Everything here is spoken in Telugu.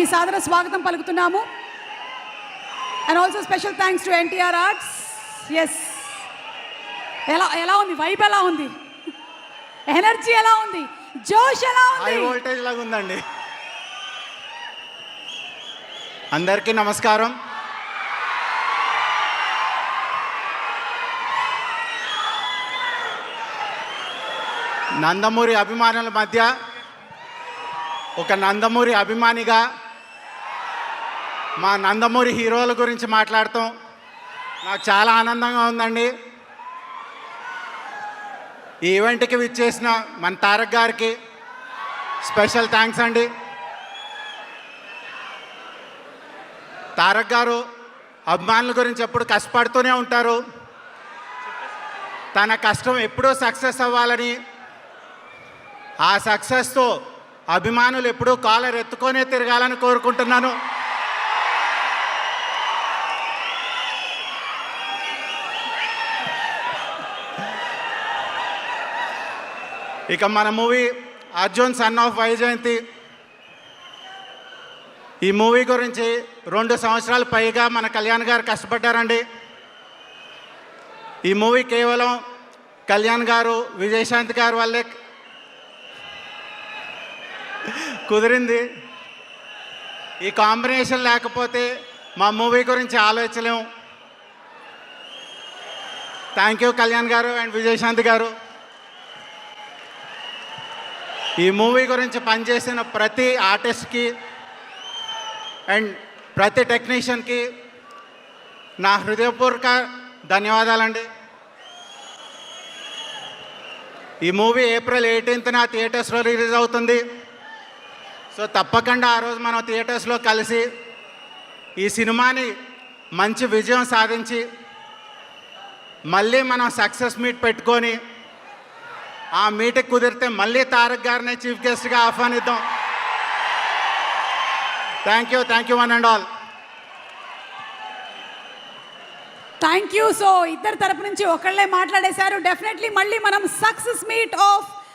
ఈ సాదర స్వాగతం పలుకుతున్నాము. And also special thanks to NTR arts. Yes, ఎలా ఉంది వైబ్, ఎలా ఉంది ఎనర్జీ, ఎలా ఉంది జోష్, ఎలా ఉంది? హై వోల్టేజ్ లాగా ఉందండి. అందరికీ నమస్కారం. నందమూరి అభిమానుల మధ్య ఒక నందమూరి అభిమానిగా మా నందమూరి హీరోల గురించి మాట్లాడటం నాకు చాలా ఆనందంగా ఉందండి. ఈ ఈవెంట్కి విచ్చేసిన మన తారక్ గారికి స్పెషల్ థ్యాంక్స్ అండి. తారక్ గారు అభిమానుల గురించి ఎప్పుడు కష్టపడుతూనే ఉంటారు. తన కష్టం ఎప్పుడూ సక్సెస్ అవ్వాలని, ఆ సక్సెస్తో అభిమానులు ఎప్పుడూ కాలర్ ఎత్తుకొనే తిరగాలని కోరుకుంటున్నాను. ఇక మన movie Arjun son of Vyjayanthi, ఈ మూవీ గురించి 2 సంవత్సరాలు పైగా మన కళ్యాణ్ గారు కష్టపడ్డారండి. ఈ మూవీ కేవలం కళ్యాణ్ గారు, విజయశాంతి గారు వల్లే కుదిరింది. ఈ కాంబినేషన్ లేకపోతే మా మూవీ గురించి ఆలోచించలేము. థ్యాంక్ యూ కళ్యాణ్ గారు అండ్ విజయశాంతి గారు. ఈ మూవీ గురించి పనిచేసిన ప్రతి ఆర్టిస్ట్కి అండ్ ప్రతి టెక్నీషియన్కి నా హృదయపూర్వక ధన్యవాదాలండి. ఈ మూవీ ఏప్రిల్ 18న థియేటర్స్లో రిలీజ్ అవుతుంది. సో తప్పకుండా ఆ రోజు మనం థియేటర్స్లో కలిసి ఈ సినిమాని మంచి విజయం సాధించి మళ్ళీ మనం సక్సెస్ మీట్ పెట్టుకొని ఆ మీటింగ్ కుదిరితే మళ్ళీ తారక్ గారిని చీఫ్ గెస్ట్గా ఆహ్వానిద్దాం. Thank you one and all. Thank you. So ఇద్దరు తరపు నుంచి ఒకళ్ళే మాట్లాడేశారు. డెఫినెట్లీ మళ్ళీ మనం సక్సెస్ మీట్ ఆఫ్